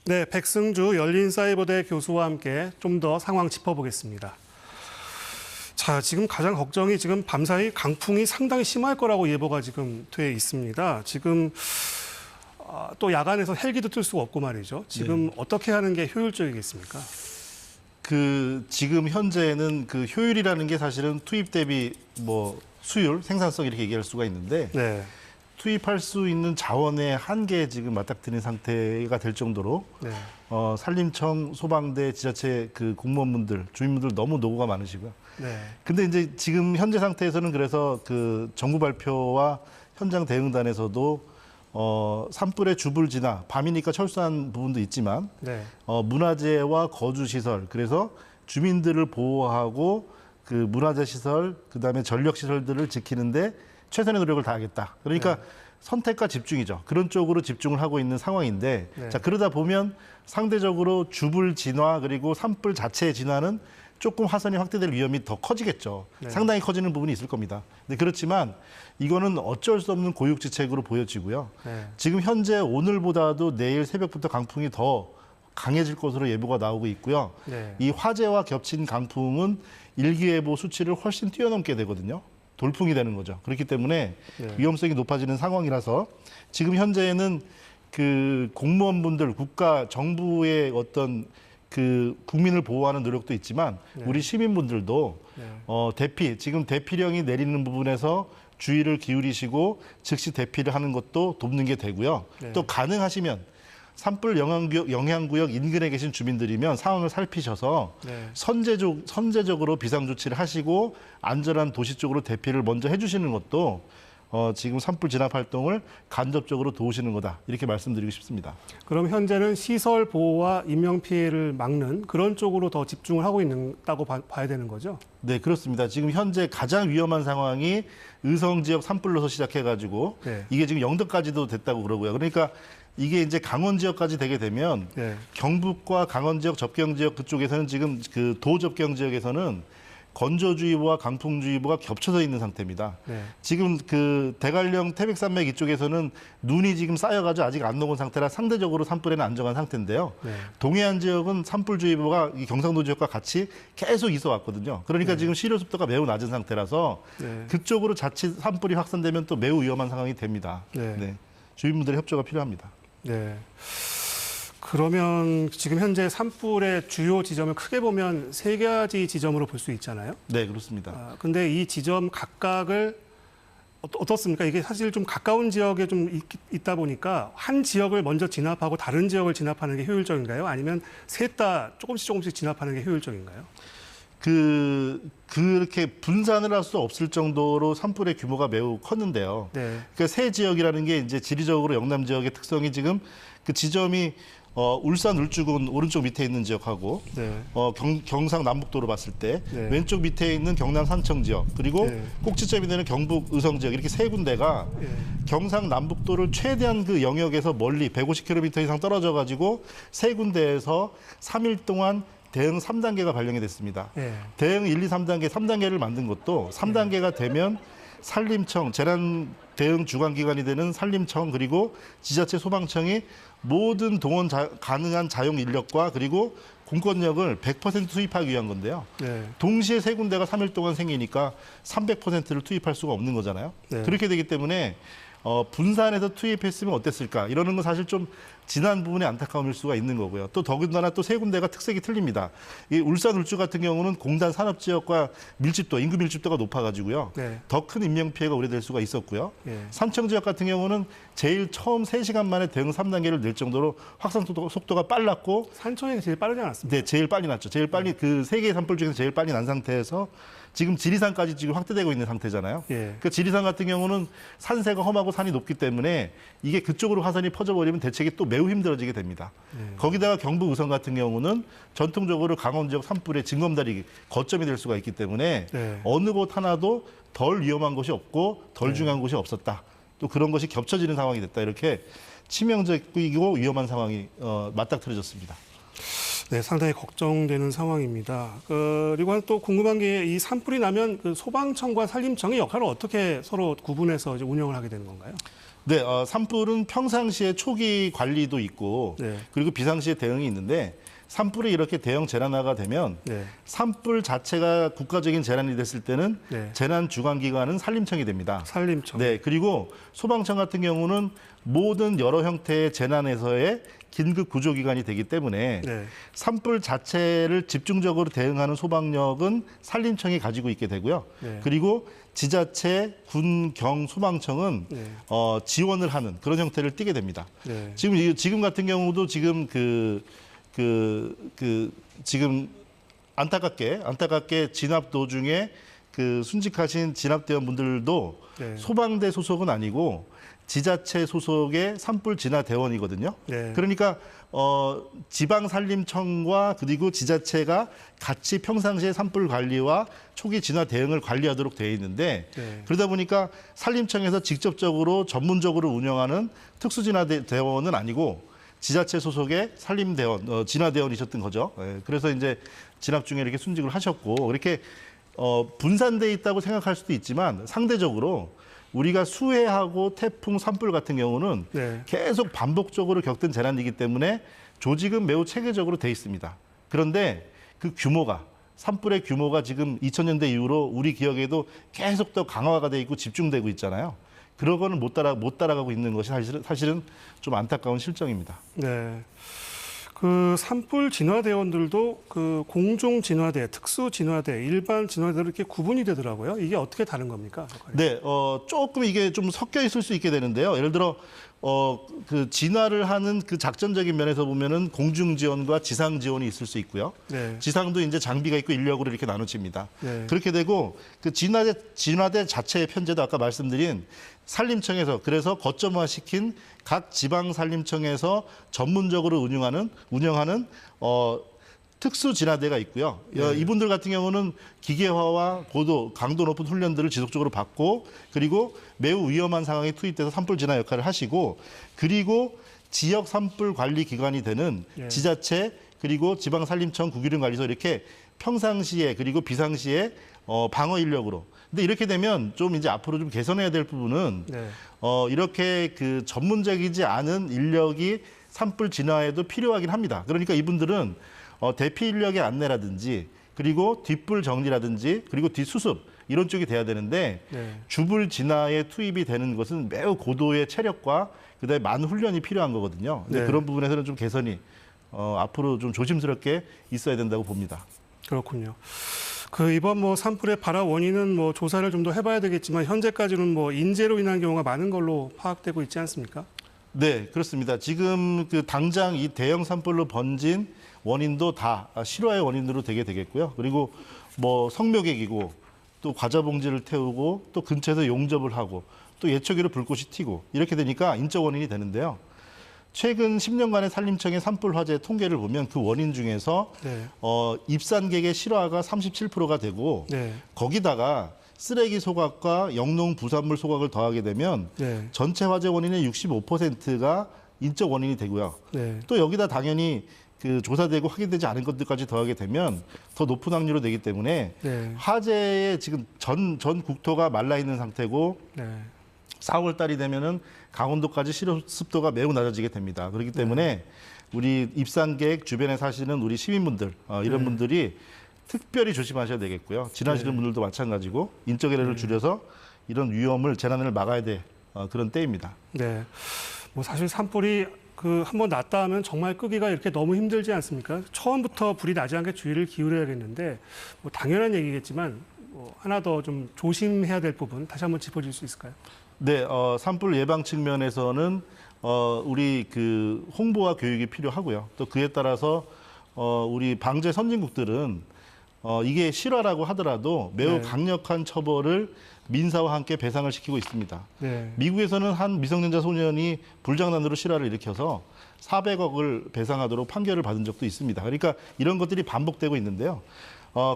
네, 백승주 열린사이버대 교수와 함께 좀 더 상황 짚어보겠습니다. 자, 지금 가장 걱정이 지금 밤사이 강풍이 상당히 심할 거라고 예보가 지금 돼 있습니다. 지금 또 야간에서 헬기도 뜰 수가 없고 말이죠. 지금 네. 어떻게 하는 게 효율적이겠습니까? 지금 현재는 그 효율이라는 게 사실은 투입 대비 수율, 생산성 이렇게 얘기할 수가 있는데 네. 투입할 수 있는 자원의 한계에 지금 맞닥뜨린 상태가 될 정도로 네. 산림청, 소방대, 지자체 그 공무원분들, 주민분들 너무 노고가 많으시고요. 네. 근데 이제 지금 현재 상태에서는 그래서 그 정부 발표와 현장 대응단에서도 산불의 주불 진화, 밤이니까 철수한 부분도 있지만 네. 문화재와 거주 시설, 그래서 주민들을 보호하고 그 문화재 시설, 그다음에 전력 시설들을 지키는데 최선의 노력을 다하겠다. 그러니까 네. 선택과 집중이죠. 그런 쪽으로 집중을 하고 있는 상황인데, 네. 자 그러다 보면 상대적으로 주불 진화 그리고 산불 자체의 진화는 조금 화산이 확대될 위험이 더 커지겠죠. 네. 상당히 커지는 부분이 있을 겁니다. 근데 그렇지만 이거는 어쩔 수 없는 고육지책으로 보여지고요. 네. 지금 현재 오늘보다도 내일 새벽부터 강풍이 더 강해질 것으로 예보가 나오고 있고요. 네. 이 화재와 겹친 강풍은 일기예보 수치를 훨씬 뛰어넘게 되거든요. 돌풍이 되는 거죠. 그렇기 때문에 네. 위험성이 높아지는 상황이라서 지금 현재는 그 공무원분들, 국가, 정부의 어떤 그 국민을 보호하는 노력도 있지만 네. 우리 시민분들도 네. 지금 대피령이 내리는 부분에서 주의를 기울이시고 즉시 대피를 하는 것도 돕는 게 되고요. 네. 또 가능하시면 산불 영향구역 인근에 계신 주민들이면 상황을 살피셔서 네. 선제적으로 비상조치를 하시고 안전한 도시 쪽으로 대피를 먼저 해주시는 것도 지금 산불 진압 활동을 간접적으로 도우시는 거다. 이렇게 말씀드리고 싶습니다. 그럼 현재는 시설 보호와 인명피해를 막는 그런 쪽으로 더 집중을 하고 있다고 봐야 되는 거죠? 네, 그렇습니다. 지금 현재 가장 위험한 상황이 의성 지역 산불로서 시작해가지고 네. 이게 지금 영덕까지도 됐다고 그러고요. 그러니까 이게 이제 강원 지역까지 되게 되면 네. 경북과 강원 지역, 접경 지역 그쪽에서는 지금 그 도접경 지역에서는 건조주의보와 강풍주의보가 겹쳐져 있는 상태입니다. 네. 지금 그 대관령 태백산맥 이쪽에서는 눈이 지금 쌓여가지고 아직 안 녹은 상태라 상대적으로 산불에는 안정한 상태인데요. 네. 동해안 지역은 산불주의보가 이 경상도 지역과 같이 계속 있어 왔거든요. 그러니까 지금 시료 습도가 매우 낮은 상태라서 네. 그쪽으로 자칫 산불이 확산되면 또 매우 위험한 상황이 됩니다. 네. 주민분들의 협조가 필요합니다. 네. 그러면 지금 현재 산불의 주요 지점을 크게 보면 세 가지 지점으로 볼 수 있잖아요. 네, 그렇습니다. 근데 이 지점 각각을 어떻습니까? 이게 사실 좀 가까운 지역에 좀 있다 보니까 한 지역을 먼저 진압하고 다른 지역을 진압하는 게 효율적인가요? 아니면 셋 다 조금씩 진압하는 게 효율적인가요? 그렇게 분산을 할 수 없을 정도로 산불의 규모가 매우 컸는데요. 네. 그러니까 세 지역이라는 게 이제 지리적으로 영남 지역의 특성이 지금 그 지점이 울산 울주군 오른쪽 밑에 있는 지역하고 네. 경상 남북도로 봤을 때 네. 왼쪽 밑에 있는 경남 산청 지역 그리고 네. 꼭지점이 되는 경북 의성 지역 이렇게 세 군데가 네. 경상 남북도를 최대한 그 영역에서 멀리 150km 이상 떨어져 가지고 세 군데에서 3일 동안 대응 3단계가 발령이 됐습니다. 네. 대응 1, 2, 3단계, 3단계를 만든 것도 3단계가 되면 산림청, 재난 대응 주관기관이 되는 산림청 그리고 지자체 소방청이 모든 동원 가능한 자용 인력과 그리고 공권력을 100% 투입하기 위한 건데요. 네. 동시에 세 군데가 3일 동안 생기니까 300%를 투입할 수가 없는 거잖아요. 네. 그렇게 되기 때문에 분산해서 투입했으면 어땠을까 이러는 건 사실 좀 지난 부분에 안타까움일 수가 있는 거고요. 또 더군다나 또 세 군데가 특색이 틀립니다. 이 울산 울주 같은 경우는 공단 산업지역과 밀집도, 인구 밀집도가 높아가지고요. 네. 더 큰 인명 피해가 우려될 수가 있었고요. 네. 산청 지역 같은 경우는 제일 처음 3시간 만에 대응 3단계를 낼 정도로 확산 속도가 빨랐고 산청이 제일 빠르지 않았습니까? 네, 제일 빨리 났죠. 제일 빨리 그 세 개의 산불 중에서 제일 빨리 난 상태에서 지금 지리산까지 지금 확대되고 있는 상태잖아요. 예. 그 지리산 같은 경우는 산세가 험하고 산이 높기 때문에 이게 그쪽으로 화산이 퍼져버리면 대책이 또 매우 힘들어지게 됩니다. 거기다가 경북 의성 같은 경우는 전통적으로 강원 지역 산불의 징검다리 거점이 될 수가 있기 때문에 네. 어느 곳 하나도 덜 위험한 곳이 없고 덜 중요한 곳이 없었다. 또 그런 것이 겹쳐지는 상황이 됐다. 이렇게 치명적이고 위험한 상황이 맞닥뜨려졌습니다. 네, 상당히 걱정되는 상황입니다. 그리고 또 궁금한 게 이 산불이 나면 그 소방청과 산림청의 역할을 어떻게 서로 구분해서 이제 운영을 하게 되는 건가요? 네, 산불은 평상시에 초기 관리도 있고 네. 그리고 비상시에 대응이 있는데 산불이 이렇게 대형 재난화가 되면 네. 산불 자체가 국가적인 재난이 됐을 때는 네. 재난 주관기관은 산림청이 됩니다. 산림청. 네, 그리고 소방청 같은 경우는 모든 여러 형태의 재난에서의 긴급 구조기관이 되기 때문에 네. 산불 자체를 집중적으로 대응하는 소방력은 산림청이 가지고 있게 되고요. 네. 그리고 지자체, 군, 경, 소방청은 네. 지원을 하는 그런 형태를 띠게 됩니다. 네. 지금 같은 경우도 지금 지금 안타깝게 진압 도중에 그 순직하신 진압대원분들도 네. 소방대 소속은 아니고 지자체 소속의 산불 진화 대원이거든요. 네. 그러니까 지방산림청과 그리고 지자체가 같이 평상시에 산불 관리와 초기 진화 대응을 관리하도록 되어 있는데 네. 그러다 보니까 산림청에서 직접적으로 전문적으로 운영하는 특수진화 대원은 아니고 지자체 소속의 산림대원, 진화대원이셨던 거죠. 예, 그래서 이제 진압 중에 이렇게 순직을 하셨고 이렇게 분산돼 있다고 생각할 수도 있지만 상대적으로 우리가 수해하고 태풍, 산불 같은 경우는 네. 계속 반복적으로 겪던 재난이기 때문에 조직은 매우 체계적으로 돼 있습니다. 그런데 그 규모가 산불의 규모가 지금 2000년대 이후로 우리 기억에도 계속 더 강화가 돼 있고 집중되고 있잖아요. 그런 거는 못 따라가고 있는 것이 사실은 좀 안타까운 실정입니다. 네. 그 산불 진화대원들도 그 공중 진화대, 특수 진화대, 일반 진화대로 이렇게 구분이 되더라고요. 이게 어떻게 다른 겁니까? 역할이? 네, 조금 이게 좀 섞여 있을 수 있게 되는데요. 예를 들어 그 진화를 하는 그 작전적인 면에서 보면은 공중 지원과 지상 지원이 있을 수 있고요. 네. 지상도 이제 장비가 있고 인력으로 이렇게 나눠집니다. 네. 그렇게 되고 그 진화대 자체의 편제도 아까 말씀드린 산림청에서 그래서 거점화시킨 각 지방 산림청에서 전문적으로 운영하는 특수 진화대가 있고요. 네. 이분들 같은 경우는 기계화와 강도 높은 훈련들을 지속적으로 받고 그리고 매우 위험한 상황에 투입돼서 산불 진화 역할을 하시고 그리고 지역 산불 관리 기관이 되는 네. 지자체 그리고 지방 산림청 국유림관리소 이렇게 평상시에 그리고 비상시에 방어 인력으로. 근데 이렇게 되면 좀 이제 앞으로 좀 개선해야 될 부분은 네. 이렇게 그 전문적이지 않은 인력이 산불 진화에도 필요하긴 합니다. 그러니까 이분들은 대피 인력의 안내라든지 그리고 뒷불 정리라든지 그리고 뒷수습 이런 쪽이 돼야 되는데 네. 주불 진화에 투입이 되는 것은 매우 고도의 체력과 그다음에 많은 훈련이 필요한 거거든요. 근데 네. 그런 부분에서는 좀 개선이 앞으로 좀 조심스럽게 있어야 된다고 봅니다. 그렇군요. 그 이번 뭐 산불의 발화 원인은 뭐 조사를 좀 더 해봐야 되겠지만 현재까지는 뭐 인재로 인한 경우가 많은 걸로 파악되고 있지 않습니까? 네, 그렇습니다. 지금 그 당장 이 대형 산불로 번진 원인도 다 실화의 원인으로 되겠고요. 그리고 뭐 성묘객이고 또 과자 봉지를 태우고 또 근처에서 용접을 하고 또 예초기로 불꽃이 튀고 이렇게 되니까 인적 원인이 되는데요. 최근 10년간의 산림청의 산불 화재 통계를 보면 그 원인 중에서 네. 입산객의 실화가 37%가 되고 네. 거기다가 쓰레기 소각과 영농 부산물 소각을 더하게 되면 네. 전체 화재 원인의 65%가 인적 원인이 되고요. 네. 또 여기다 당연히 그 조사되고 확인되지 않은 것들까지 더하게 되면 더 높은 확률로 되기 때문에 네. 화재에 지금 전 국토가 말라 있는 상태고 네. 4월 달이 되면은 강원도까지 실습도가 매우 낮아지게 됩니다. 그렇기 때문에 우리 입산객 주변에 사시는 우리 시민분들 이런 네. 분들이 특별히 조심하셔야 되겠고요. 지나시는 네. 분들도 마찬가지고 인적 에러를 줄여서 이런 위험을 재난을 막아야 될 그런 때입니다. 네. 뭐 사실 산불이 그 한번 났다 하면 정말 끄기가 이렇게 너무 힘들지 않습니까? 처음부터 불이 나지 않게 주의를 기울여야겠는데 뭐 당연한 얘기겠지만 뭐 하나 더 좀 조심해야 될 부분 다시 한번 짚어줄 수 있을까요? 네, 산불 예방 측면에서는 우리 그 홍보와 교육이 필요하고요. 또 그에 따라서 우리 방재 선진국들은 이게 실화라고 하더라도 매우 네. 강력한 처벌을 민사와 함께 배상을 시키고 있습니다. 네. 미국에서는 한 미성년자 소년이 불장난으로 실화를 일으켜서 400억을 배상하도록 판결을 받은 적도 있습니다. 그러니까 이런 것들이 반복되고 있는데요.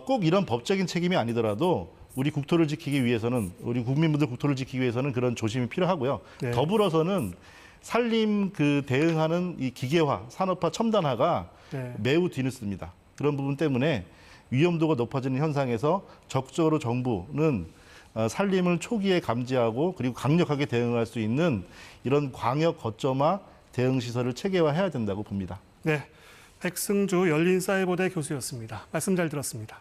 꼭 이런 법적인 책임이 아니더라도 우리 국토를 지키기 위해서는 우리 국민분들 국토를 지키기 위해서는 그런 조심이 필요하고요. 네. 더불어서는 산림 그 대응하는 이 기계화, 산업화, 첨단화가 네. 매우 뒤늦습니다. 그런 부분 때문에 위험도가 높아지는 현상에서 적극적으로 정부는 산림을 초기에 감지하고 그리고 강력하게 대응할 수 있는 이런 광역 거점화 대응 시설을 체계화해야 된다고 봅니다. 네, 백승주 열린사이버대 교수였습니다. 말씀 잘 들었습니다.